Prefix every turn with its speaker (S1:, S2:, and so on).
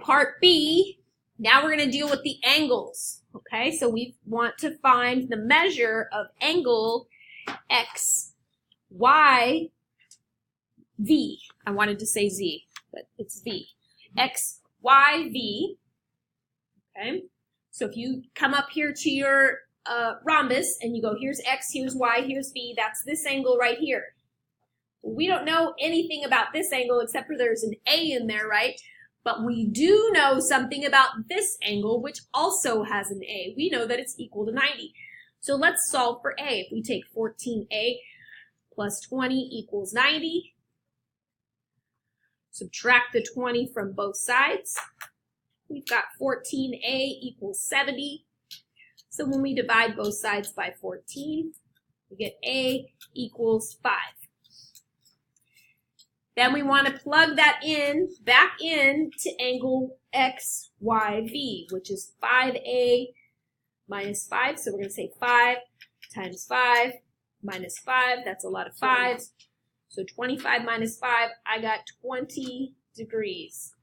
S1: part B, now we're going to deal with the angles. Okay, so we want to find the measure of angle X, Y, V. I wanted to say Z, but it's V. X, Y, V. Okay, so if you come up here to your rhombus and you go, here's X, here's Y, here's V, that's this angle right here. We don't know anything about this angle except for there's an A in there, right? But we do know something about this angle, which also has an A. We know that it's equal to 90. So let's solve for A. If we take 14A plus 20 equals 90, subtract the 20 from both sides, we've got 14A equals 70. So when we divide both sides by 14, we get A equals 5. Then we want to plug that in, back in to angle XYV, which is 5A minus 5. So we're going to say 5 times 5 minus 5. That's a lot of 5s. So 25 minus 5, I got 20 degrees.